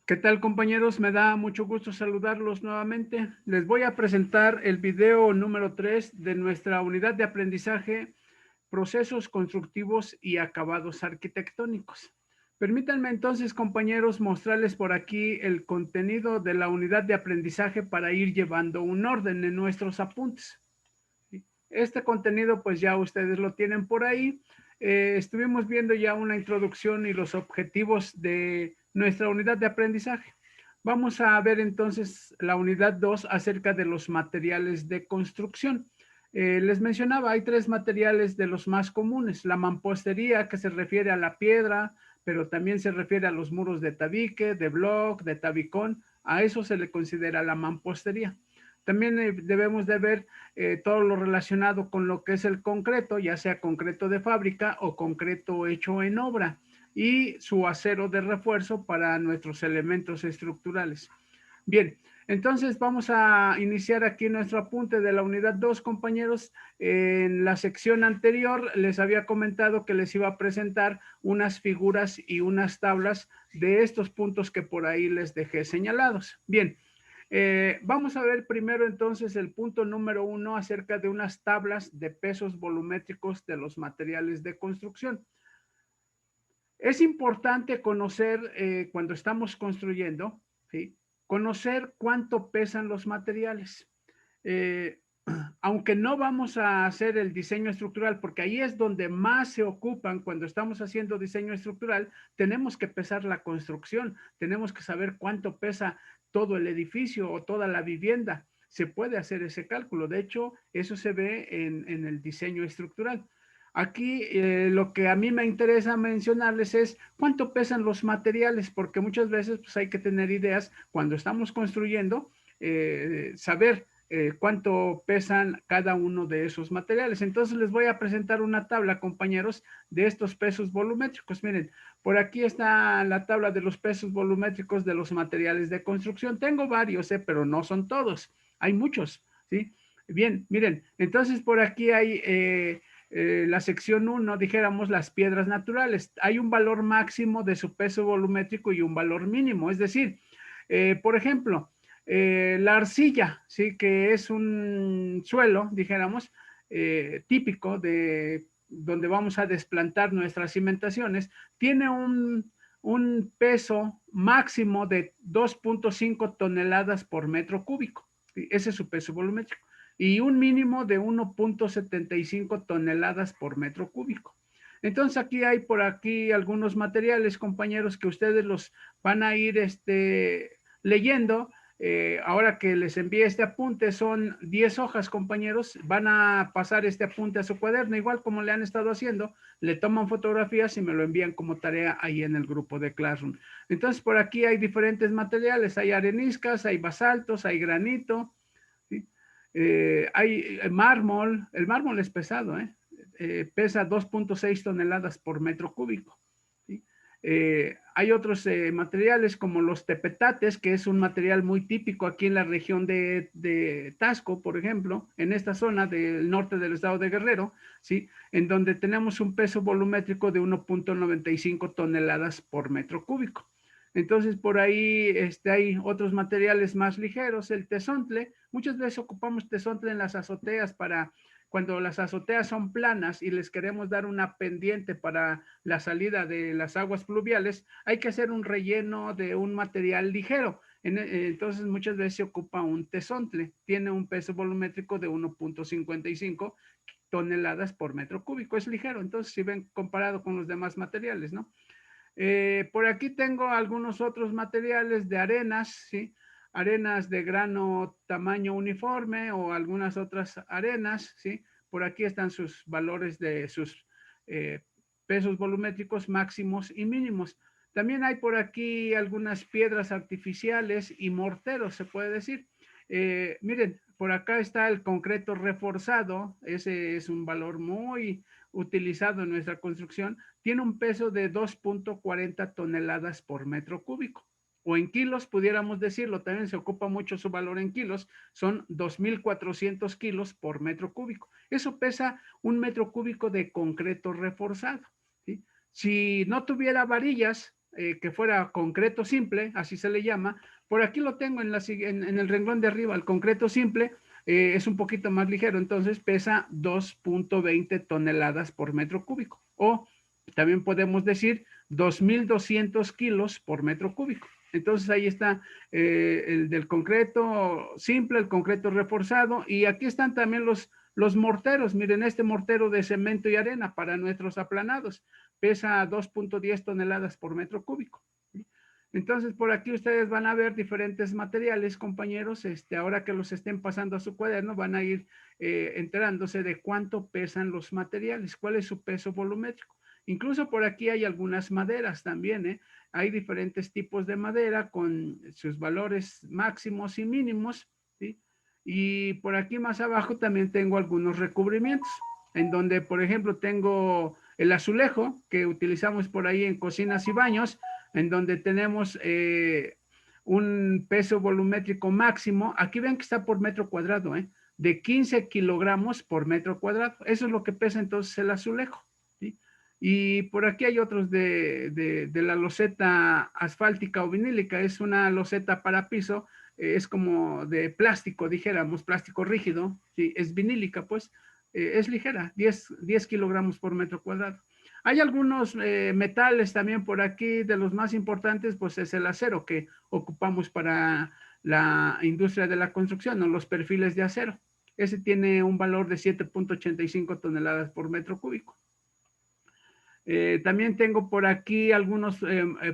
¿Qué tal, compañeros? Me da mucho gusto saludarlos nuevamente. Les voy a presentar el video número 3 de nuestra unidad de aprendizaje, procesos constructivos y acabados arquitectónicos. Permítanme entonces, compañeros, mostrarles por aquí el contenido de la unidad de aprendizaje para ir llevando un orden en nuestros apuntes. Este contenido, pues ya ustedes lo tienen por ahí. Estuvimos viendo ya una introducción y los objetivos de nuestra unidad de aprendizaje. Vamos a ver entonces la unidad 2 acerca de los materiales de construcción. Les mencionaba, hay tres materiales de los más comunes. La mampostería, que se refiere a la piedra, pero también se refiere a los muros de tabique, de bloc, de tabicón. A eso se le considera la mampostería. También debemos de ver todo lo relacionado con lo que es el concreto, ya sea concreto de fábrica o concreto hecho en obra, y su acero de refuerzo para nuestros elementos estructurales. Bien, entonces vamos a iniciar aquí nuestro apunte de la unidad 2, compañeros. En la sección anterior les había comentado que les iba a presentar unas figuras y unas tablas de estos puntos que por ahí les dejé señalados. Bien, vamos a ver primero entonces el punto número 1 acerca de unas tablas de pesos volumétricos de los materiales de construcción. Es importante conocer cuando estamos construyendo, ¿sí? Conocer cuánto pesan los materiales. Eh, Aunque no vamos a hacer el diseño estructural, porque ahí es donde más se ocupan cuando estamos haciendo diseño estructural, tenemos que pesar la construcción, tenemos que saber cuánto pesa todo el edificio o toda la vivienda. Se puede hacer ese cálculo. De hecho, eso se ve en el diseño estructural. Aquí lo que a mí me interesa mencionarles es cuánto pesan los materiales, porque muchas veces pues, hay que tener ideas cuando estamos construyendo, saber cuánto pesan cada uno de esos materiales. Entonces les voy a presentar una tabla, compañeros, de estos pesos volumétricos. Miren, por aquí está la tabla de los pesos volumétricos de los materiales de construcción. Tengo varios, pero no son todos. Hay muchos, ¿sí? Bien, miren, entonces por aquí hay la sección 1, dijéramos las piedras naturales. Hay un valor máximo de su peso volumétrico y un valor mínimo. Es decir, por ejemplo, la arcilla, ¿sí? Que es un suelo, dijéramos, típico de donde vamos a desplantar nuestras cimentaciones, tiene un peso máximo de 2.5 toneladas por metro cúbico. ¿Sí? Ese es su peso volumétrico. Y un mínimo de 1.75 toneladas por metro cúbico. Entonces aquí hay por aquí algunos materiales, compañeros, que ustedes los van a ir leyendo. Ahora que les envié este apunte, son 10 hojas, compañeros. Van a pasar este apunte a su cuaderno, igual como le han estado haciendo. Le toman fotografías y me lo envían como tarea ahí en el grupo de Classroom. Entonces, por aquí hay diferentes materiales. Hay areniscas, hay basaltos, hay granito, ¿sí? Hay mármol. El mármol es pesado, ¿eh? Pesa 2.6 toneladas por metro cúbico. ¿Sí? Hay otros materiales como los tepetates, que es un material muy típico aquí en la región de Tasco, por ejemplo, en esta zona del norte del estado de Guerrero, ¿sí? En donde tenemos un peso volumétrico de 1.95 toneladas por metro cúbico. Entonces, por ahí hay otros materiales más ligeros, el tesontle. Muchas veces ocupamos tesontle en las azoteas para cuando las azoteas son planas y les queremos dar una pendiente para la salida de las aguas pluviales, hay que hacer un relleno de un material ligero. Entonces, muchas veces se ocupa un tesontle. Tiene un peso volumétrico de 1.55 toneladas por metro cúbico. Es ligero, entonces, si ven comparado con los demás materiales, ¿no? Por aquí tengo algunos otros materiales de arenas, ¿sí? Arenas de grano tamaño uniforme o algunas otras arenas, ¿sí? Por aquí están sus valores de sus eh, pesos volumétricos máximos y mínimos. También hay por aquí algunas piedras artificiales y morteros, se puede decir. Miren, por acá está el concreto reforzado, ese es un valor muy utilizado en nuestra construcción, tiene un peso de 2.40 toneladas por metro cúbico. O en kilos, pudiéramos decirlo, también se ocupa mucho su valor en kilos, son 2.400 kilos por metro cúbico. Eso pesa un metro cúbico de concreto reforzado. ¿Sí? Si no tuviera varillas, que fuera concreto simple, así se le llama. Por aquí lo tengo en el renglón de arriba, el concreto simple es un poquito más ligero, entonces pesa 2.20 toneladas por metro cúbico. O también podemos decir 2.200 kilos por metro cúbico. Entonces ahí está el del concreto simple, el concreto reforzado, y aquí están también los morteros. Miren, este mortero de cemento y arena para nuestros aplanados pesa 2.10 toneladas por metro cúbico. Entonces, por aquí ustedes van a ver diferentes materiales, compañeros. Ahora que los estén pasando a su cuaderno, van a ir enterándose de cuánto pesan los materiales, cuál es su peso volumétrico. Incluso por aquí hay algunas maderas también, ¿eh? Hay diferentes tipos de madera con sus valores máximos y mínimos, ¿sí? Y por aquí más abajo también tengo algunos recubrimientos, en donde, por ejemplo, tengo el azulejo que utilizamos por ahí en cocinas y baños, en donde tenemos un peso volumétrico máximo. Aquí ven que está por metro cuadrado, de 15 kilogramos por metro cuadrado. Eso es lo que pesa entonces el azulejo, ¿sí? Y por aquí hay otros de la loseta asfáltica o vinílica. Es una loseta para piso, es como de plástico, dijéramos, plástico rígido, ¿sí? Es vinílica, pues, es ligera, 10 kilogramos por metro cuadrado. Hay algunos metales también por aquí, de los más importantes, pues es el acero que ocupamos para la industria de la construcción, o los perfiles de acero. Ese tiene un valor de 7.85 toneladas por metro cúbico. También tengo por aquí algunos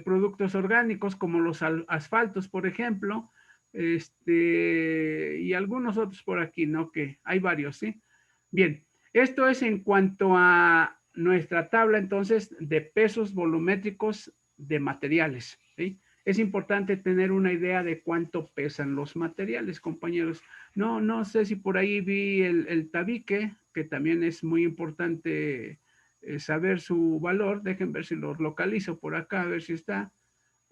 productos orgánicos, como los asfaltos, por ejemplo, y algunos otros por aquí, ¿no? Que hay varios, ¿sí? Bien, esto es en cuanto a nuestra tabla, entonces, de pesos volumétricos de materiales, ¿sí? Es importante tener una idea de cuánto pesan los materiales, compañeros. No sé si por ahí vi el tabique, que también es muy importante saber su valor. Dejen ver si lo localizo por acá, a ver si está.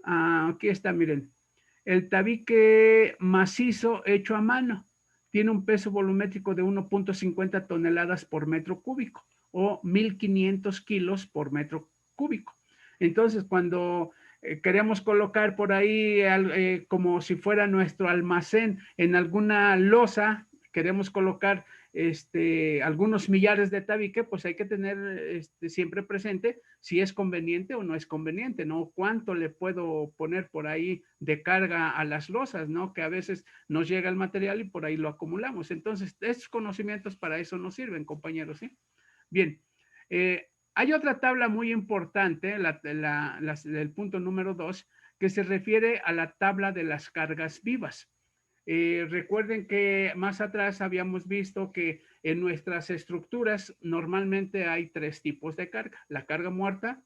Aquí está, miren. El tabique macizo hecho a mano tiene un peso volumétrico de 1.50 toneladas por metro cúbico o 1.500 kilos por metro cúbico. Entonces, cuando queremos colocar por ahí como si fuera nuestro almacén en alguna losa, queremos colocar algunos millares de tabique, pues hay que tener siempre presente si es conveniente o no es conveniente, ¿no? Cuánto le puedo poner por ahí de carga a las losas, ¿no? Que a veces nos llega el material y por ahí lo acumulamos. Entonces, estos conocimientos para eso nos sirven, compañeros, ¿sí? Bien, hay otra tabla muy importante, el punto número 2, que se refiere a la tabla de las cargas vivas. Recuerden que más atrás habíamos visto que en nuestras estructuras normalmente hay tres tipos de carga: la carga muerta,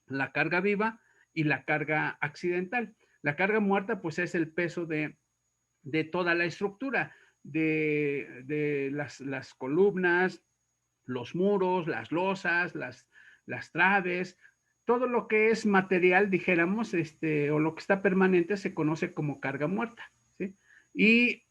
la carga viva y la carga accidental. La carga muerta pues es el peso de toda la estructura, de las columnas, los muros, las losas, las traves, todo lo que es material, dijéramos, o lo que está permanente se conoce como carga muerta, ¿sí? Y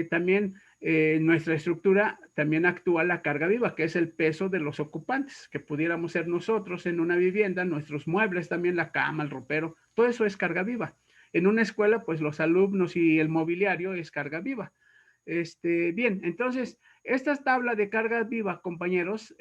también nuestra estructura también actúa la carga viva, que es el peso de los ocupantes, que pudiéramos ser nosotros en una vivienda, nuestros muebles también, la cama, el ropero, todo eso es carga viva. En una escuela, pues los alumnos y el mobiliario es carga viva. Bien, entonces, esta tabla de carga viva, compañeros,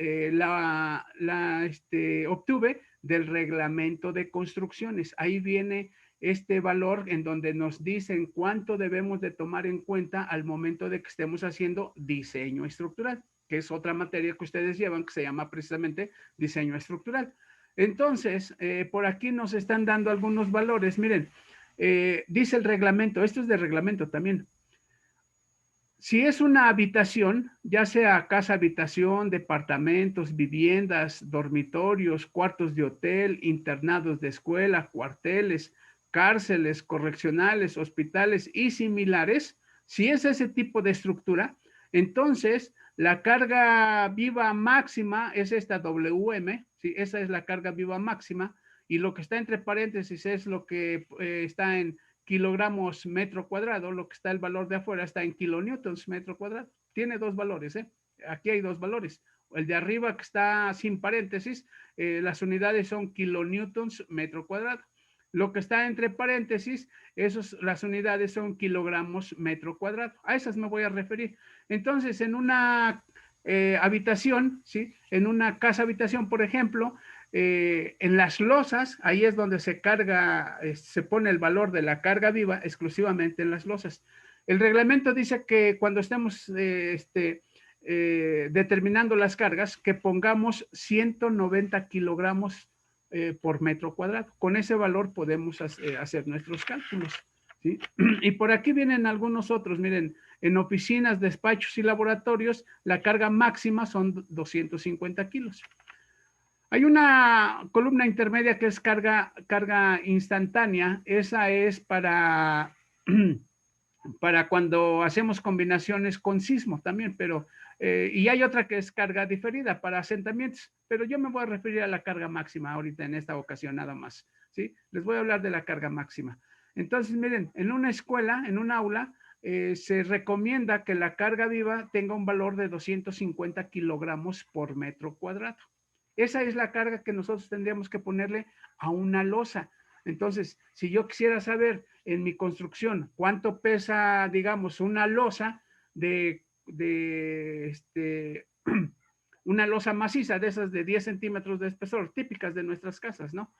obtuve del reglamento de construcciones. Ahí viene este valor en donde nos dicen cuánto debemos de tomar en cuenta al momento de que estemos haciendo diseño estructural, que es otra materia que ustedes llevan que se llama precisamente diseño estructural. Entonces, por aquí nos están dando algunos valores. Miren, dice el reglamento, esto es de reglamento también. Si es una habitación, ya sea casa habitación, departamentos, viviendas, dormitorios, cuartos de hotel, internados de escuela, cuarteles, cárceles, correccionales, hospitales y similares, si es ese tipo de estructura, entonces la carga viva máxima es esta WM, ¿sí? Esa es la carga viva máxima, y lo que está entre paréntesis es lo que está en kilogramos metro cuadrado. Lo que está el valor de afuera está en kilonewtons metro cuadrado. Tiene dos valores, ¿eh? Aquí hay dos valores. El de arriba, que está sin paréntesis, las unidades son kilonewtons metro cuadrado. Lo que está entre paréntesis, las unidades son kilogramos metro cuadrado. A esas me voy a referir. Entonces, en una habitación, ¿sí? En una casa habitación, por ejemplo, en las losas, ahí es donde se carga, se pone el valor de la carga viva exclusivamente en las losas. El reglamento dice que cuando estemos determinando las cargas, que pongamos 190 kilogramos por metro cuadrado. Con ese valor podemos hacer nuestros cálculos, ¿sí? Y por aquí vienen algunos otros, miren, en oficinas, despachos y laboratorios, la carga máxima son 250 kilos. Hay una columna intermedia que es carga instantánea. Esa es para cuando hacemos combinaciones con sismo también, pero y hay otra que es carga diferida para asentamientos, pero yo me voy a referir a la carga máxima ahorita en esta ocasión nada más, ¿sí? Les voy a hablar de la carga máxima. Entonces, miren, en una escuela, en un aula, se recomienda que la carga viva tenga un valor de 250 kilogramos por metro cuadrado. Esa es la carga que nosotros tendríamos que ponerle a una losa. Entonces, si yo quisiera saber en mi construcción cuánto pesa, digamos, una losa una losa maciza de esas de 10 centímetros de espesor, típicas de nuestras casas, ¿no?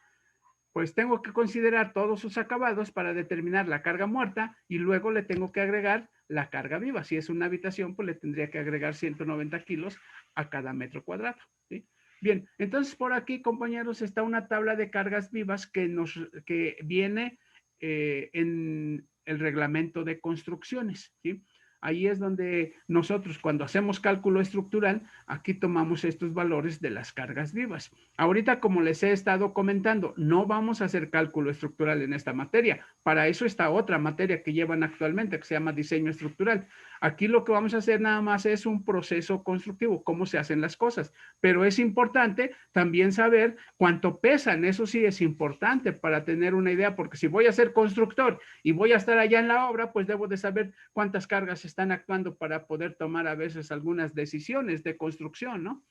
Pues tengo que considerar todos sus acabados para determinar la carga muerta y luego le tengo que agregar la carga viva. Si es una habitación, pues le tendría que agregar 190 kilos a cada metro cuadrado, ¿sí? Bien, entonces por aquí, compañeros, está una tabla de cargas vivas que viene en el reglamento de construcciones, ¿sí? Ahí es donde nosotros, cuando hacemos cálculo estructural, aquí tomamos estos valores de las cargas vivas. Ahorita, como les he estado comentando, no vamos a hacer cálculo estructural en esta materia. Para eso está otra materia que llevan actualmente, que se llama diseño estructural. Aquí lo que vamos a hacer nada más es un proceso constructivo, cómo se hacen las cosas. Pero es importante también saber cuánto pesan. Eso sí es importante para tener una idea, porque si voy a ser constructor y voy a estar allá en la obra, pues debo de saber cuántas cargas están actuando para poder tomar a veces algunas decisiones de construcción, ¿no?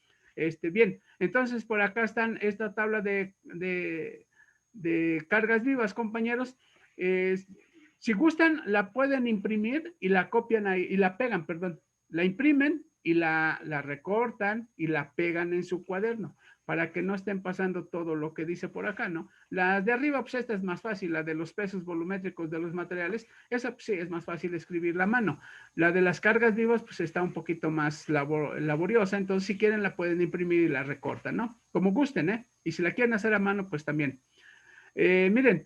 Bien, entonces por acá están esta tabla de cargas vivas, compañeros. Si gustan, la pueden imprimir y la copian ahí, y la pegan, perdón. La imprimen y la recortan y la pegan en su cuaderno para que no estén pasando todo lo que dice por acá, ¿no? La de arriba, pues esta es más fácil, la de los pesos volumétricos de los materiales, esa pues, sí es más fácil escribir la mano. La de las cargas vivas, pues está un poquito más laboriosa, entonces si quieren la pueden imprimir y la recortan, ¿no? Como gusten, ¿eh? Y si la quieren hacer a mano, pues también. Miren,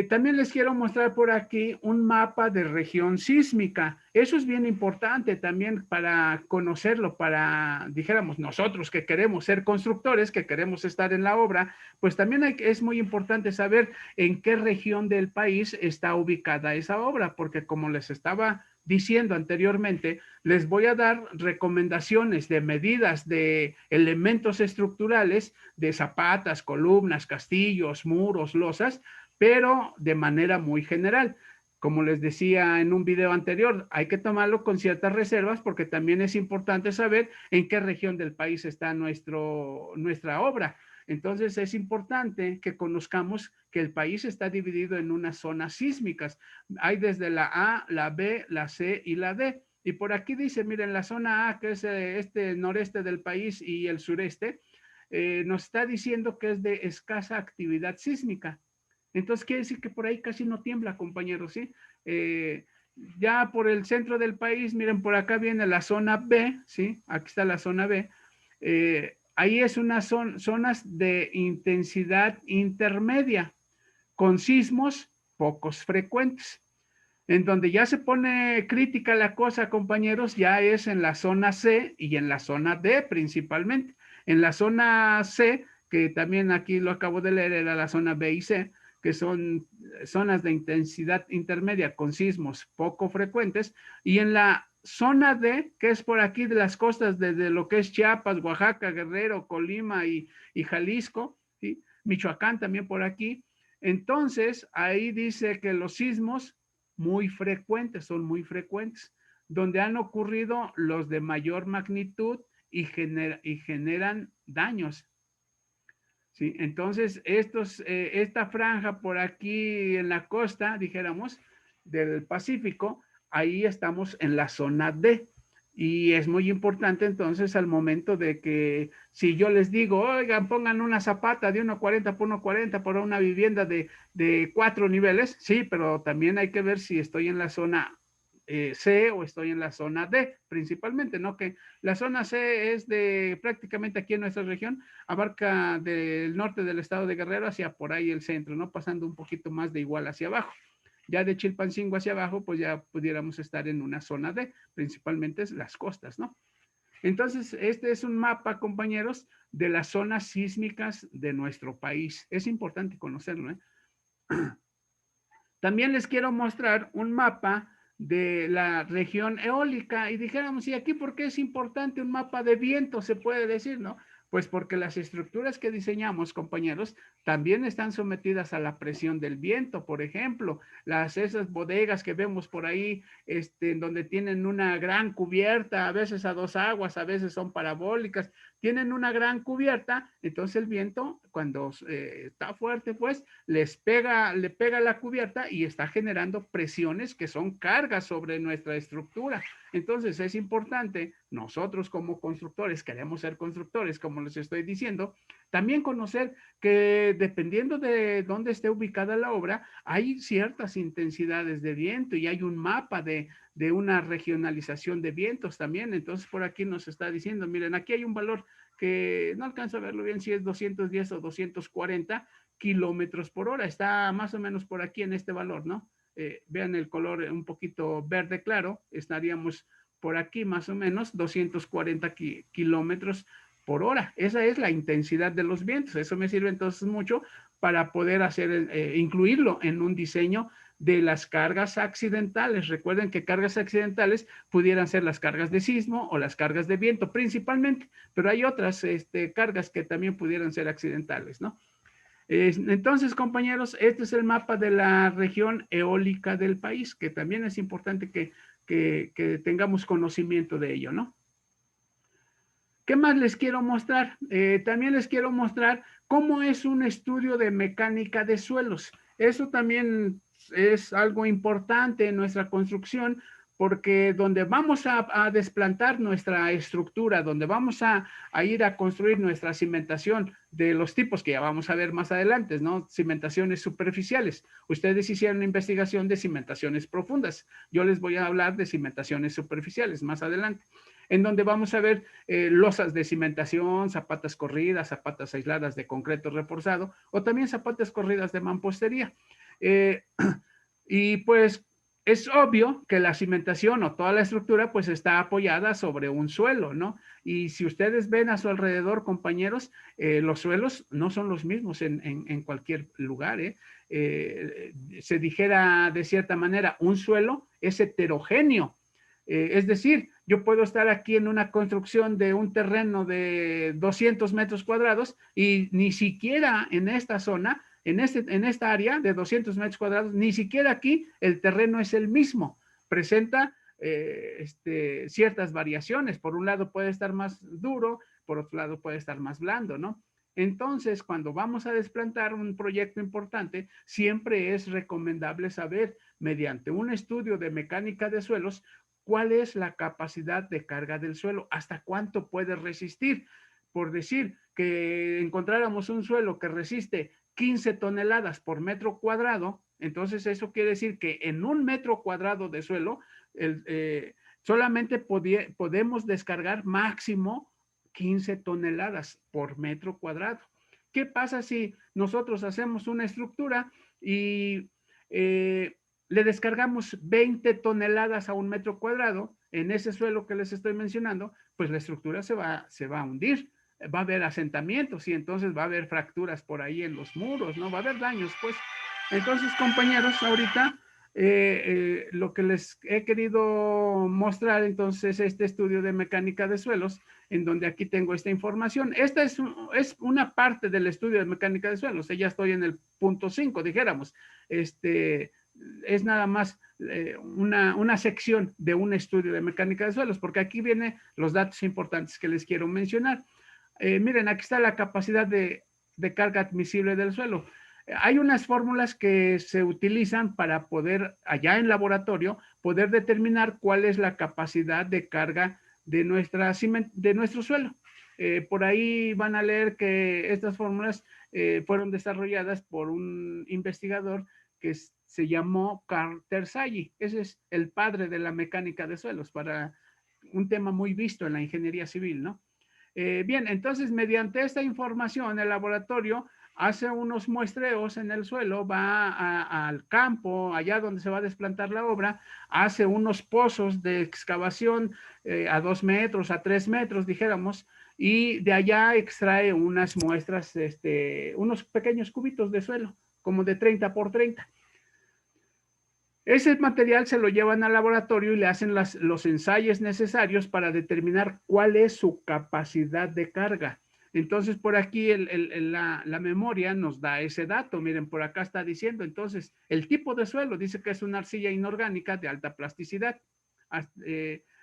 también les quiero mostrar por aquí un mapa de región sísmica. Eso es bien importante también para conocerlo, para, dijéramos, nosotros que queremos ser constructores, que queremos estar en la obra, pues también es muy importante saber en qué región del país está ubicada esa obra, porque como les estaba diciendo anteriormente, les voy a dar recomendaciones de medidas de elementos estructurales, de zapatas, columnas, castillos, muros, losas, pero de manera muy general. Como les decía en un video anterior, hay que tomarlo con ciertas reservas porque también es importante saber en qué región del país está nuestra obra. Entonces es importante que conozcamos que el país está dividido en unas zonas sísmicas. Hay desde la A, la B, la C y la D. Y por aquí dice, miren, la zona A, que es este noreste del país y el sureste, nos está diciendo que es de escasa actividad sísmica. Entonces quiere decir que por ahí casi no tiembla, compañeros, ¿sí? Ya por el centro del país, miren, por acá viene la zona B, ¿sí? Aquí está la zona B. Ahí es una zonas de intensidad intermedia, con sismos pocos frecuentes. En donde ya se pone crítica la cosa, compañeros, ya es en la zona C y en la zona D principalmente. En la zona C, que también aquí lo acabo de leer, era la zona B y C, que son zonas de intensidad intermedia con sismos poco frecuentes, y en la zona D, que es por aquí de las costas desde lo que es Chiapas, Oaxaca, Guerrero, Colima y Jalisco, ¿sí? Michoacán también por aquí. Entonces, ahí dice que los sismos muy frecuentes, son muy frecuentes, donde han ocurrido los de mayor magnitud y generan daños. ¿sí? Entonces, esta franja por aquí en la costa, dijéramos, del Pacífico, ahí estamos en la zona D. Y es muy importante entonces al momento de que si yo les digo, oigan, pongan una zapata de 1,40 por 1,40 por una vivienda de 4 niveles, sí, pero también hay que ver si estoy en la zona C o estoy en la zona D, principalmente, ¿no? Que la zona C es de prácticamente aquí en nuestra región, abarca del norte del estado de Guerrero hacia por ahí el centro, ¿no? Pasando un poquito más de Iguala hacia abajo. Ya de Chilpancingo hacia abajo, pues ya pudiéramos estar en una zona D, principalmente las costas, ¿no? Entonces, este es un mapa, compañeros, de las zonas sísmicas de nuestro país. Es importante conocerlo, ¿eh? También les quiero mostrar un mapa de la región eólica y dijéramos, ¿y aquí por qué es importante un mapa de viento? Se puede decir, ¿no? Pues porque las estructuras que diseñamos, compañeros, también están sometidas a la presión del viento. Por ejemplo, esas bodegas que vemos por ahí, en donde tienen una gran cubierta, a veces a dos aguas, a veces son parabólicas, tienen una gran cubierta, entonces el viento, cuando está fuerte, pues le pega la cubierta y está generando presiones que son cargas sobre nuestra estructura. Entonces es importante, nosotros como constructores, queremos ser constructores, como les estoy diciendo, también conocer que dependiendo de dónde esté ubicada la obra, hay ciertas intensidades de viento y hay un mapa de una regionalización de vientos también. Entonces por aquí nos está diciendo, miren, aquí hay un valor que no alcanzo a verlo bien si es 210 o 240 kilómetros por hora. Está más o menos por aquí en este valor, ¿no? Vean el color un poquito verde claro, estaríamos por aquí más o menos 240 kilómetros por hora. Esa es la intensidad de los vientos. Eso me sirve entonces mucho para poder incluirlo en un diseño de las cargas accidentales. Recuerden que cargas accidentales pudieran ser las cargas de sismo o las cargas de viento principalmente, pero hay otras cargas que también pudieran ser accidentales, ¿no? Entonces, compañeros, este es el mapa de la región eólica del país, que también es importante que tengamos conocimiento de ello, ¿no? ¿Qué más les quiero mostrar? También les quiero mostrar cómo es un estudio de mecánica de suelos. Eso también es algo importante en nuestra construcción porque donde vamos a desplantar nuestra estructura, donde vamos a ir a construir nuestra cimentación de los tipos que ya vamos a ver más adelante, ¿no? Cimentaciones superficiales. Ustedes hicieron una investigación de cimentaciones profundas. Yo les voy a hablar de cimentaciones superficiales más adelante, en donde vamos a ver losas de cimentación, zapatas corridas, zapatas aisladas de concreto reforzado o también zapatas corridas de mampostería. Y pues es obvio que la cimentación o toda la estructura pues está apoyada sobre un suelo, ¿no? Y si ustedes ven a su alrededor, compañeros, los suelos no son los mismos en cualquier lugar, ¿eh? Se dijera de cierta manera, un suelo es heterogéneo. Es decir, yo puedo estar aquí en una construcción de un terreno de 200 metros cuadrados y ni siquiera en esta zona, en esta área de 200 metros cuadrados, ni siquiera aquí el terreno es el mismo. Presenta ciertas variaciones. Por un lado puede estar más duro, por otro lado puede estar más blando, ¿no? Entonces, cuando vamos a desplantar un proyecto importante, siempre es recomendable saber, mediante un estudio de mecánica de suelos, cuál es la capacidad de carga del suelo, hasta cuánto puede resistir. Por decir que encontráramos un suelo que resiste 15 toneladas por metro cuadrado, entonces eso quiere decir que en un metro cuadrado de suelo solamente podemos descargar máximo 15 toneladas por metro cuadrado. ¿Qué pasa si nosotros hacemos una estructura y le descargamos 20 toneladas a un metro cuadrado en ese suelo que les estoy mencionando? Pues la estructura se va a hundir, va a haber asentamientos y entonces va a haber fracturas por ahí en los muros, ¿no? Va a haber daños, pues. Entonces, compañeros, ahorita lo que les he querido mostrar entonces este estudio de mecánica de suelos, en donde aquí tengo esta información. Esta es una parte del estudio de mecánica de suelos. Ya estoy en el punto 5, dijéramos. Es nada más una sección de un estudio de mecánica de suelos, porque aquí vienen los datos importantes que les quiero mencionar. Miren, aquí está la capacidad de de carga admisible del suelo. Hay unas fórmulas que se utilizan para poder, allá en laboratorio, poder determinar cuál es la capacidad de carga de nuestro suelo. Por ahí van a leer que estas fórmulas fueron desarrolladas por un investigador que se llamó Carl Terzaghi. Ese es el padre de la mecánica de suelos, para un tema muy visto en la ingeniería civil, ¿no? Bien, entonces mediante esta información el laboratorio hace unos muestreos en el suelo, va al campo, allá donde se va a desplantar la obra, hace unos pozos de excavación a 2 metros, a 3 metros, dijéramos, y de allá extrae unas muestras, unos pequeños cubitos de suelo, como de 30 por 30. Ese material se lo llevan al laboratorio y le hacen los ensayos necesarios para determinar cuál es su capacidad de carga. Entonces, por aquí la memoria nos da ese dato. Miren, por acá está diciendo, entonces, el tipo de suelo dice que es una arcilla inorgánica de alta plasticidad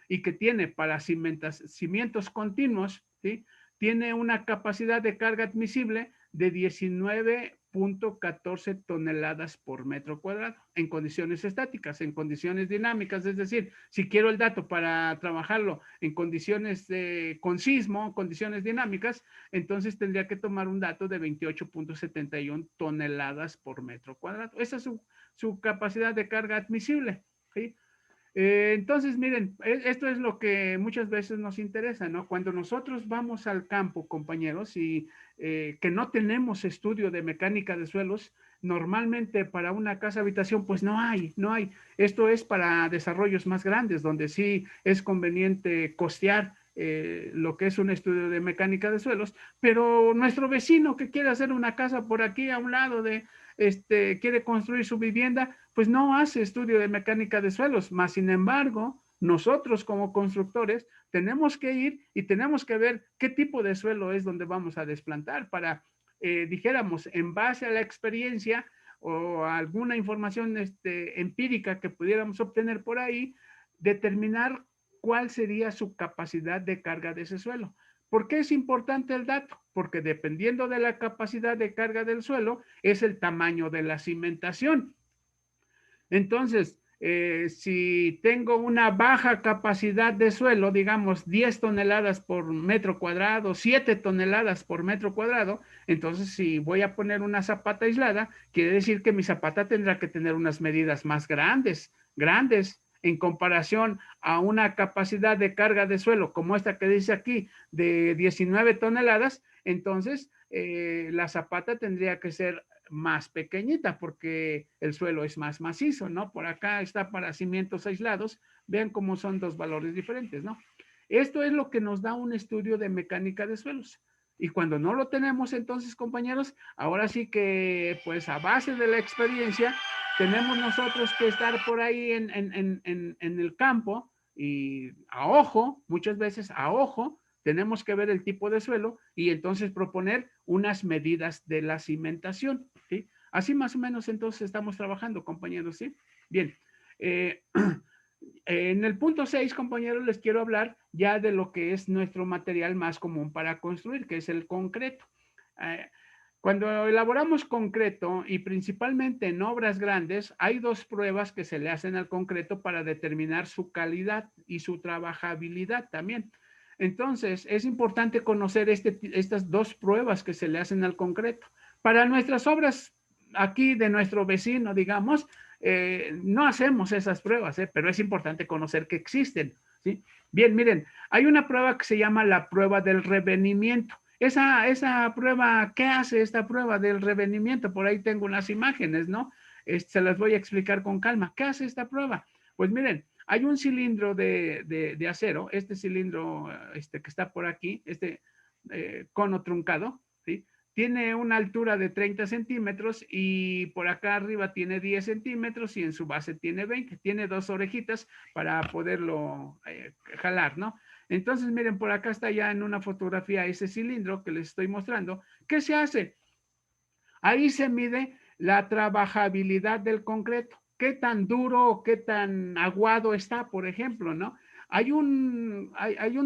y que tiene para cimientos continuos, ¿sí? Tiene una capacidad de carga admisible de 19.14 toneladas por metro cuadrado en condiciones estáticas. En condiciones dinámicas, es decir, si quiero el dato para trabajarlo en condiciones con sismo, condiciones dinámicas, entonces tendría que tomar un dato de 28.71 toneladas por metro cuadrado. Esa es su capacidad de carga admisible, ¿sí? Entonces, miren, esto es lo que muchas veces nos interesa, ¿no? Cuando nosotros vamos al campo, compañeros, y que no tenemos estudio de mecánica de suelos, normalmente para una casa habitación, pues no hay. Esto es para desarrollos más grandes, donde sí es conveniente costear lo que es un estudio de mecánica de suelos, pero nuestro vecino que quiere hacer una casa por aquí a un lado quiere construir su vivienda, pues no hace estudio de mecánica de suelos, más sin embargo, nosotros como constructores tenemos que ir y tenemos que ver qué tipo de suelo es donde vamos a desplantar para, dijéramos, en base a la experiencia o a alguna información empírica que pudiéramos obtener por ahí, determinar cuál sería su capacidad de carga de ese suelo. ¿Por qué es importante el dato? Porque dependiendo de la capacidad de carga del suelo, es el tamaño de la cimentación. Entonces, si tengo una baja capacidad de suelo, digamos 10 toneladas por metro cuadrado, 7 toneladas por metro cuadrado, entonces si voy a poner una zapata aislada, quiere decir que mi zapata tendrá que tener unas medidas más grandes en comparación a una capacidad de carga de suelo como esta que dice aquí de 19 toneladas, entonces la zapata tendría que ser más pequeñita porque el suelo es más macizo, ¿no? Por acá está para cimientos aislados, vean cómo son dos valores diferentes, ¿no? Esto es lo que nos da un estudio de mecánica de suelos. Y cuando no lo tenemos, entonces, compañeros, ahora sí que, pues a base de la experiencia, tenemos nosotros que estar por ahí en el campo y a ojo, muchas veces a ojo, tenemos que ver el tipo de suelo y entonces proponer unas medidas de la cimentación, ¿sí? Así más o menos entonces estamos trabajando, compañeros, ¿sí? Bien. En el punto 6, compañeros, les quiero hablar ya de lo que es nuestro material más común para construir, que es el concreto. Cuando elaboramos concreto y principalmente en obras grandes, hay dos pruebas que se le hacen al concreto para determinar su calidad y su trabajabilidad también. Entonces, es importante conocer estas dos pruebas que se le hacen al concreto. Para nuestras obras aquí de nuestro vecino, digamos, no hacemos esas pruebas, pero es importante conocer que existen, ¿sí? Bien, miren, hay una prueba que se llama la prueba del revenimiento. Esa prueba, ¿qué hace esta prueba del revenimiento? Por ahí tengo unas imágenes, ¿no? Se las voy a explicar con calma. ¿Qué hace esta prueba? Pues miren, hay un cilindro de acero, este cilindro que está por aquí, cono truncado, ¿sí? Tiene una altura de 30 centímetros y por acá arriba tiene 10 centímetros y en su base tiene 20. Tiene dos orejitas para poderlo jalar, ¿no? Entonces, miren, por acá está ya en una fotografía ese cilindro que les estoy mostrando. ¿Qué se hace? Ahí se mide la trabajabilidad del concreto. ¿Qué tan duro o qué tan aguado está, por ejemplo, no? Hay un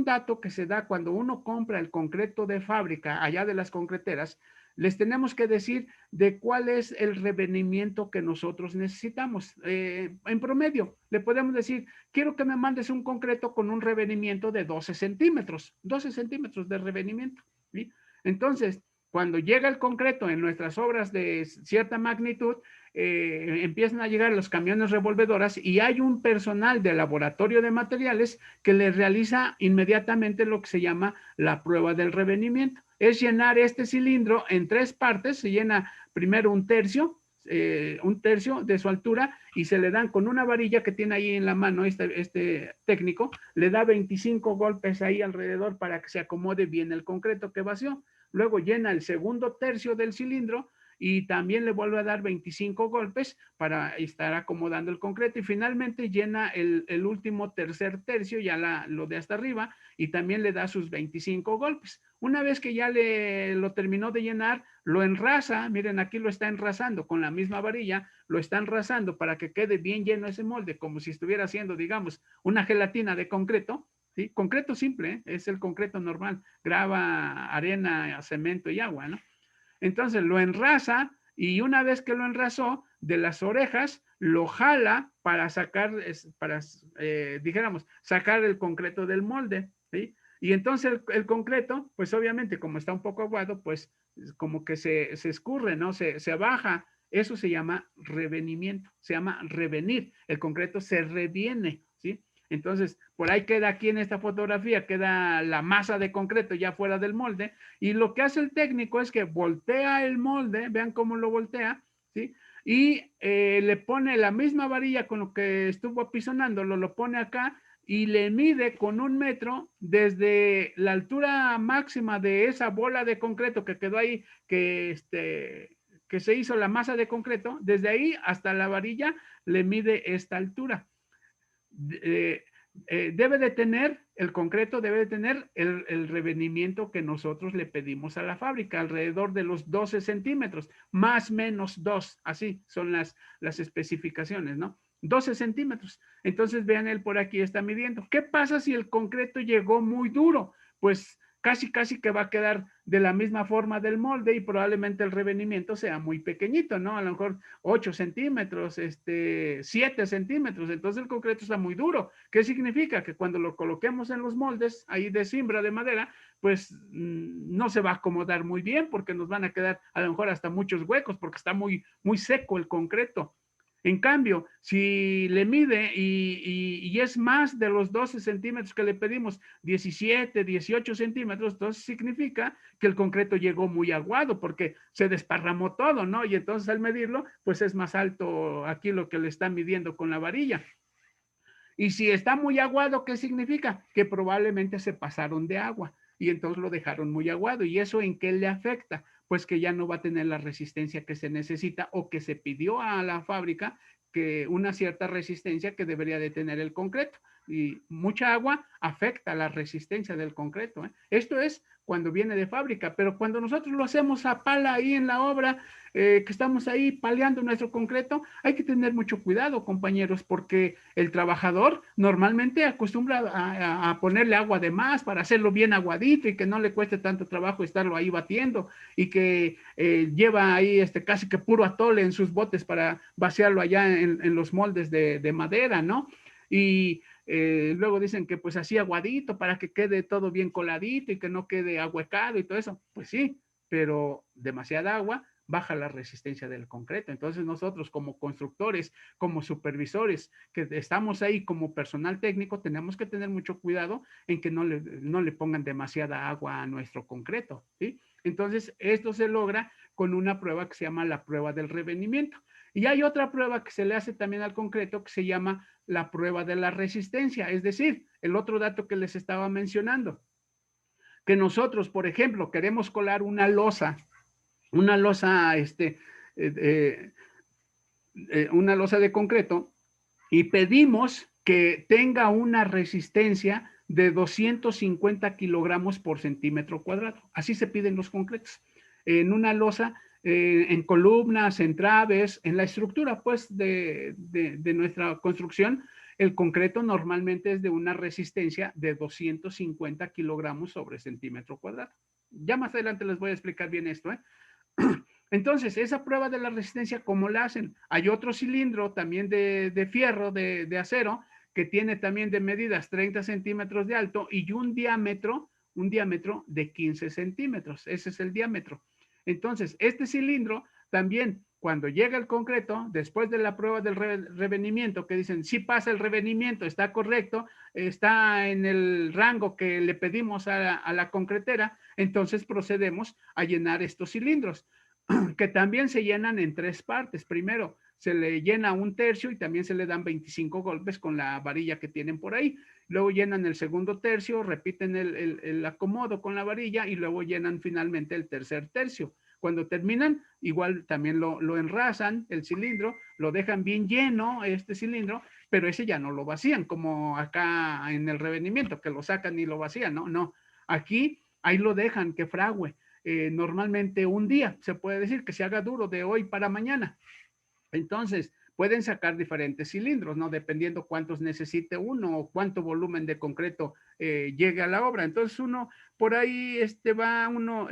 dato que se da cuando uno compra el concreto de fábrica, allá de las concreteras, les tenemos que decir de cuál es el revenimiento que nosotros necesitamos. En promedio, le podemos decir, quiero que me mandes un concreto con un revenimiento de 12 centímetros de revenimiento. ¿Sí? Entonces, cuando llega el concreto en nuestras obras de cierta magnitud, empiezan a llegar los camiones revolvedoras y hay un personal de laboratorio de materiales que le realiza inmediatamente lo que se llama la prueba del revenimiento. Es llenar este cilindro en 3 partes, se llena primero un tercio de su altura y se le dan con una varilla que tiene ahí en la mano este técnico, le da 25 golpes ahí alrededor para que se acomode bien el concreto que vació. Luego llena el segundo tercio del cilindro y también le vuelve a dar 25 golpes para estar acomodando el concreto y finalmente llena el último tercer tercio, ya lo de hasta arriba, y también le da sus 25 golpes. Una vez que ya lo terminó de llenar, lo enrasa, miren aquí lo está enrasando con la misma varilla, lo está enrasando para que quede bien lleno ese molde, como si estuviera haciendo, digamos, una gelatina de concreto, ¿sí? Concreto simple, ¿eh? Es el concreto normal, grava, arena, cemento y agua, ¿no? Entonces lo enrasa y una vez que lo enrasó, de las orejas lo jala para sacar, dijéramos, sacar el concreto del molde, ¿sí? Y entonces el concreto, pues obviamente como está un poco aguado, pues como que se escurre, ¿no? Se baja. Eso se llama revenimiento, se llama revenir. El concreto se reviene, ¿sí? Entonces, por ahí queda aquí en esta fotografía, queda la masa de concreto ya fuera del molde, y lo que hace el técnico es que voltea el molde, vean cómo lo voltea, ¿sí? Y le pone la misma varilla con lo que estuvo apisonando, lo pone acá y le mide con 1 metro desde la altura máxima de esa bola de concreto que quedó ahí, que se hizo la masa de concreto, desde ahí hasta la varilla le mide esta altura. Debe de tener, el concreto debe de tener el revenimiento que nosotros le pedimos a la fábrica, alrededor de los 12 centímetros, más menos 2, así son las especificaciones, ¿no? 12 centímetros. Entonces, vean, él por aquí está midiendo. ¿Qué pasa si el concreto llegó muy duro? Pues casi que va a quedar de la misma forma del molde y probablemente el revenimiento sea muy pequeñito, ¿no? A lo mejor 8 centímetros, 7 centímetros, entonces el concreto está muy duro. ¿Qué significa? Que cuando lo coloquemos en los moldes, ahí de cimbra, de madera, pues no se va a acomodar muy bien porque nos van a quedar a lo mejor hasta muchos huecos porque está muy seco el concreto. En cambio, si le mide y es más de los 12 centímetros que le pedimos, 17, 18 centímetros, entonces significa que el concreto llegó muy aguado porque se desparramó todo, ¿no? Y entonces al medirlo, pues es más alto aquí lo que le está midiendo con la varilla. Y si está muy aguado, ¿qué significa? Que probablemente se pasaron de agua y entonces lo dejaron muy aguado. ¿Y eso en qué le afecta? Pues que ya no va a tener la resistencia que se necesita o que se pidió a la fábrica, que una cierta resistencia que debería de tener el concreto. Y mucha agua afecta la resistencia del concreto, ¿eh? Esto es cuando viene de fábrica, pero cuando nosotros lo hacemos a pala ahí en la obra, que estamos ahí paleando nuestro concreto, hay que tener mucho cuidado, compañeros, porque el trabajador normalmente acostumbra a ponerle agua de más para hacerlo bien aguadito y que no le cueste tanto trabajo estarlo ahí batiendo y que lleva ahí casi que puro atole en sus botes para vaciarlo allá en los moldes de madera, ¿no? Y luego dicen que pues así aguadito para que quede todo bien coladito y que no quede ahuecado y todo eso. Pues sí, pero demasiada agua baja la resistencia del concreto. Entonces nosotros como constructores, como supervisores, que estamos ahí como personal técnico, tenemos que tener mucho cuidado en que no le pongan demasiada agua a nuestro concreto, ¿sí? Entonces esto se logra con una prueba que se llama la prueba del revenimiento. Y hay otra prueba que se le hace también al concreto que se llama la prueba de la resistencia, es decir, el otro dato que les estaba mencionando, que nosotros, por ejemplo, queremos colar una losa una losa de concreto y pedimos que tenga una resistencia de 250 kilogramos por centímetro cuadrado. Así se piden los concretos. En una losa, en columnas, en traves, en la estructura pues de nuestra construcción, el concreto normalmente es de una resistencia de 250 kilogramos sobre centímetro cuadrado. Ya más adelante les voy a explicar bien esto, ¿eh? Entonces, esa prueba de la resistencia, ¿cómo la hacen? Hay otro cilindro también de fierro, de acero, que tiene también de medidas 30 centímetros de alto y un diámetro de 15 centímetros. Ese es el diámetro. Entonces, este cilindro también, cuando llega el concreto, después de la prueba del revenimiento, que dicen, sí pasa el revenimiento, está correcto, está en el rango que le pedimos a la concretera, entonces procedemos a llenar estos cilindros, que también se llenan en tres partes. Primero, se le llena un tercio y también se le dan 25 golpes con la varilla que tienen por ahí. Luego llenan el segundo tercio, repiten el acomodo con la varilla y luego llenan finalmente el tercer tercio. Cuando terminan, igual también lo enrasan el cilindro, lo dejan bien lleno este cilindro, pero ese ya no lo vacían, como acá en el revenimiento, que lo sacan y lo vacían, ¿no? No, aquí ahí lo dejan que frague. Normalmente un día, se puede decir que se haga duro de hoy para mañana. Entonces, pueden sacar diferentes cilindros, ¿no? Dependiendo cuántos necesite uno o cuánto volumen de concreto llegue a la obra. Entonces, uno por ahí va uno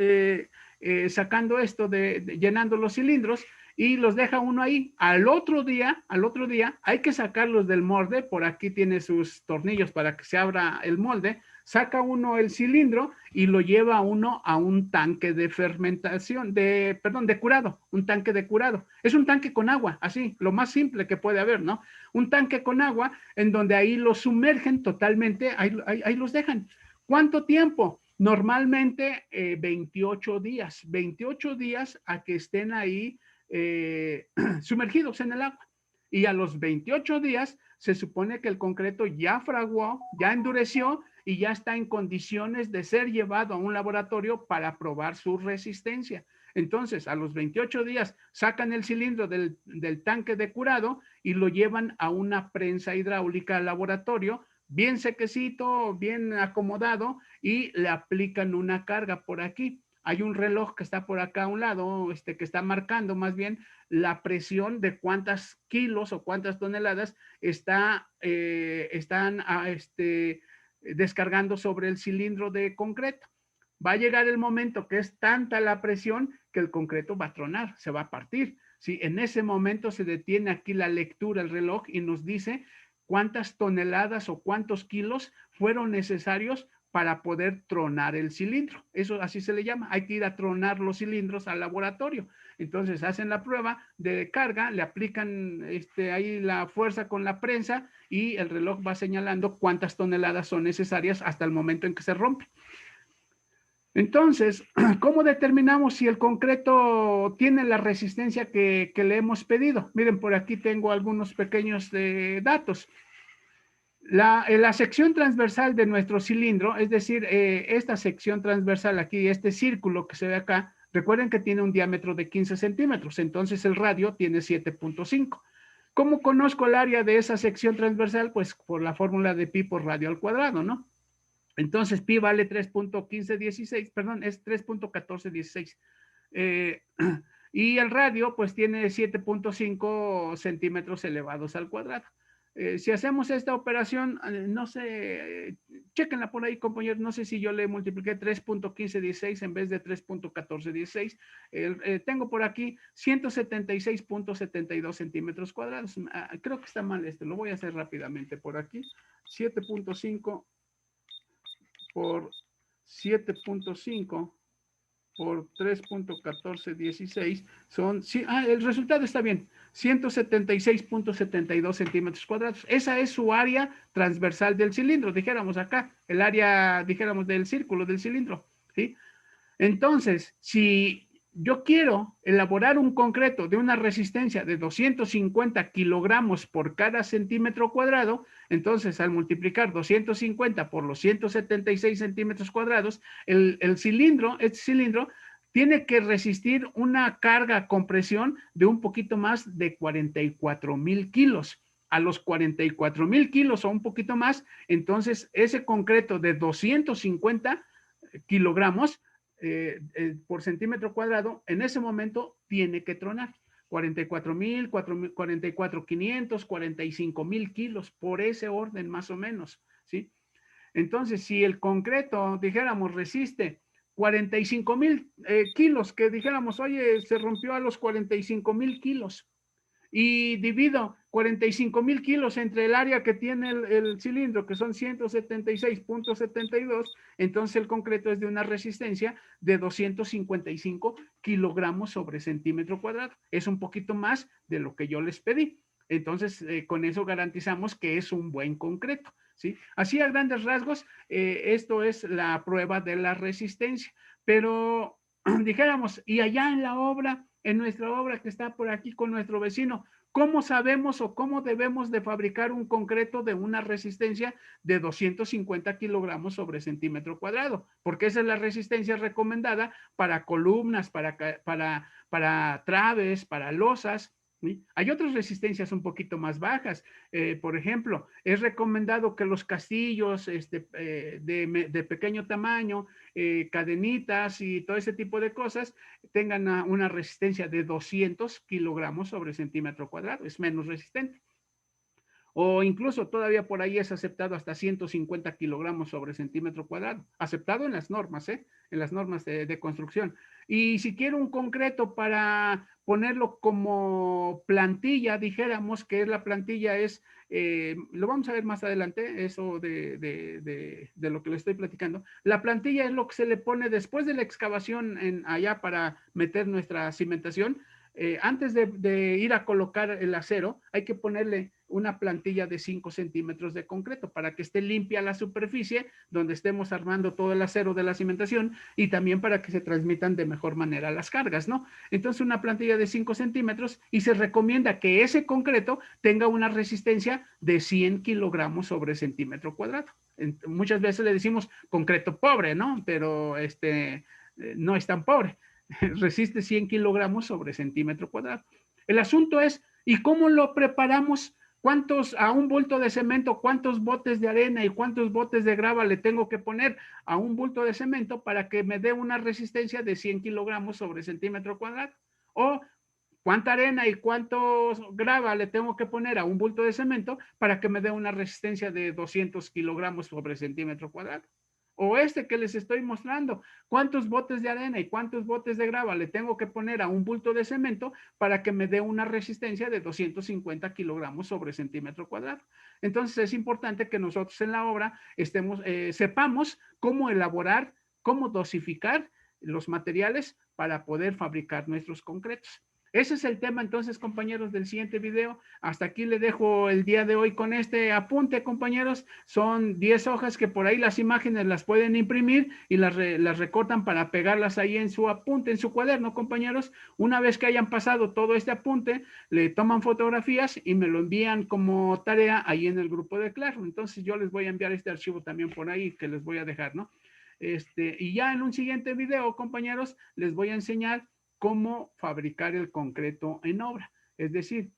sacando esto llenando los cilindros y los deja uno ahí. Al otro día hay que sacarlos del molde. Por aquí tiene sus tornillos para que se abra el molde. Saca uno el cilindro y lo lleva uno a un tanque de fermentación, de curado, un tanque de curado. Es un tanque con agua, así, lo más simple que puede haber, ¿no? Un tanque con agua en donde ahí los sumergen totalmente, ahí los dejan. ¿Cuánto tiempo? Normalmente 28 días a que estén ahí sumergidos en el agua. Y a los 28 días se supone que el concreto ya fraguó, ya endureció y ya está en condiciones de ser llevado a un laboratorio para probar su resistencia. Entonces, a los 28 días sacan el cilindro del tanque de curado y lo llevan a una prensa hidráulica al laboratorio, bien sequecito, bien acomodado, y le aplican una carga por aquí. Hay un reloj que está por acá a un lado, que está marcando más bien la presión de cuántas kilos o cuántas toneladas están descargando sobre el cilindro de concreto. Va a llegar el momento que es tanta la presión que el concreto va a tronar, se va a partir. ¿Sí? En ese momento se detiene aquí la lectura, el reloj, y nos dice cuántas toneladas o cuántos kilos fueron necesarios para poder tronar el cilindro. Eso así se le llama. Hay que ir a tronar los cilindros al laboratorio. Entonces hacen la prueba de carga, le aplican ahí la fuerza con la prensa y el reloj va señalando cuántas toneladas son necesarias hasta el momento en que se rompe. Entonces, ¿cómo determinamos si el concreto tiene la resistencia que le hemos pedido? Miren, por aquí tengo algunos pequeños datos. La sección transversal de nuestro cilindro, es decir, esta sección transversal aquí, este círculo que se ve acá, recuerden que tiene un diámetro de 15 centímetros, entonces el radio tiene 7.5. ¿Cómo conozco el área de esa sección transversal? Pues por la fórmula de pi por radio al cuadrado, ¿no? Entonces pi vale 3.1516, perdón, es 3.1416. Y el radio pues tiene 7.5 centímetros elevados al cuadrado. Si hacemos esta operación, no sé, chequenla por ahí, compañeros, no sé si yo le multipliqué 3.1516 en vez de 3.1416. Tengo por aquí 176.72 centímetros cuadrados. Creo que está mal lo voy a hacer rápidamente por aquí. 7.5 por 7.5 por 3.1416 son, sí, el resultado está bien, 176.72 centímetros cuadrados. Esa es su área transversal del cilindro, dijéramos acá, el área, dijéramos, del círculo del cilindro, ¿sí? Entonces, si yo quiero elaborar un concreto de una resistencia de 250 kilogramos por cada centímetro cuadrado, entonces al multiplicar 250 por los 176 centímetros cuadrados, este cilindro tiene que resistir una carga compresión de un poquito más de 44,000 kilos. A los 44,000 kilos o un poquito más, entonces ese concreto de 250 kilogramos por centímetro cuadrado, en ese momento tiene que tronar. 44,000, 44,500, 45,000 kilos, por ese orden más o menos, ¿sí? Entonces, si el concreto, dijéramos, resiste 45,000 kilos, que dijéramos, oye, se rompió a los 45,000 kilos. Y divido 45,000 kilos entre el área que tiene el cilindro, que son 176.72, entonces el concreto es de una resistencia de 255 kilogramos sobre centímetro cuadrado. Es un poquito más de lo que yo les pedí. Entonces, con eso garantizamos que es un buen concreto, ¿sí? Así a grandes rasgos, esto es la prueba de la resistencia. Pero dijéramos, y allá en la obra, en nuestra obra que está por aquí con nuestro vecino, ¿cómo sabemos o cómo debemos de fabricar un concreto de una resistencia de 250 kilogramos sobre centímetro cuadrado? Porque esa es la resistencia recomendada para columnas, para traves, para losas. ¿Sí? Hay otras resistencias un poquito más bajas. Por ejemplo, es recomendado que los castillos de pequeño tamaño, cadenitas y todo ese tipo de cosas tengan una resistencia de 200 kilogramos sobre centímetro cuadrado. Es menos resistente. O incluso todavía por ahí es aceptado hasta 150 kilogramos sobre centímetro cuadrado. Aceptado en las normas, en las normas de construcción. Y si quiero un concreto para ponerlo como plantilla, dijéramos que es la plantilla, lo vamos a ver más adelante, eso de lo que le estoy platicando. La plantilla es lo que se le pone después de la excavación allá para meter nuestra cimentación. Antes de ir a colocar el acero, hay que ponerle una plantilla de 5 centímetros de concreto para que esté limpia la superficie donde estemos armando todo el acero de la cimentación y también para que se transmitan de mejor manera las cargas, ¿no? Entonces una plantilla de 5 centímetros y se recomienda que ese concreto tenga una resistencia de 100 kilogramos sobre centímetro cuadrado. Muchas veces le decimos concreto pobre, ¿no? Pero no es tan pobre. Resiste 100 kilogramos sobre centímetro cuadrado. El asunto es, ¿y cómo lo preparamos? ¿Cuántos a un bulto de cemento, cuántos botes de arena y cuántos botes de grava le tengo que poner a un bulto de cemento para que me dé una resistencia de 100 kilogramos sobre centímetro cuadrado? O cuánta arena y cuántos grava le tengo que poner a un bulto de cemento para que me dé una resistencia de 200 kilogramos sobre centímetro cuadrado. O que les estoy mostrando, cuántos botes de arena y cuántos botes de grava le tengo que poner a un bulto de cemento para que me dé una resistencia de 250 kilogramos sobre centímetro cuadrado. Entonces es importante que nosotros en la obra sepamos cómo elaborar, cómo dosificar los materiales para poder fabricar nuestros concretos. Ese es el tema entonces, compañeros, del siguiente video. Hasta aquí le dejo el día de hoy con este apunte, compañeros. Son 10 hojas que por ahí las imágenes las pueden imprimir y las recortan para pegarlas ahí en su apunte, en su cuaderno, compañeros. Una vez que hayan pasado todo este apunte, le toman fotografías y me lo envían como tarea ahí en el grupo de Claro. Entonces yo les voy a enviar este archivo también por ahí que les voy a dejar, ¿no? Y ya en un siguiente video, compañeros, les voy a enseñar cómo fabricar el concreto en obra. Es decir,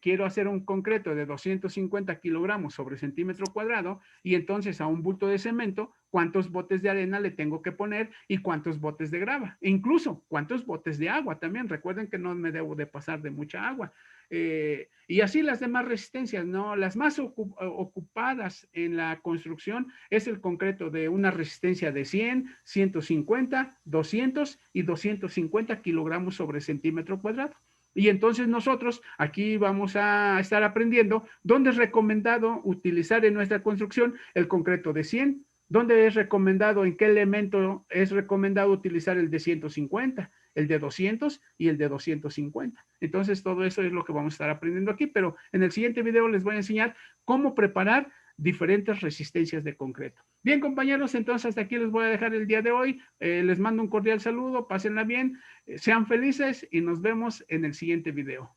quiero hacer un concreto de 250 kilogramos sobre centímetro cuadrado y entonces a un bulto de cemento, cuántos botes de arena le tengo que poner y cuántos botes de grava. E incluso cuántos botes de agua también. Recuerden que no me debo de pasar de mucha agua. Y así las demás resistencias, ¿no? Las más ocupadas en la construcción es el concreto de una resistencia de 100, 150, 200 y 250 kilogramos sobre centímetro cuadrado. Y entonces nosotros aquí vamos a estar aprendiendo dónde es recomendado utilizar en nuestra construcción el concreto de 100, dónde es recomendado, en qué elemento es recomendado utilizar el de 150, el de 200 y el de 250. Entonces todo eso es lo que vamos a estar aprendiendo aquí, pero en el siguiente video les voy a enseñar cómo preparar diferentes resistencias de concreto. Bien, compañeros, entonces hasta aquí les voy a dejar el día de hoy. Les mando un cordial saludo, pásenla bien, sean felices y nos vemos en el siguiente video.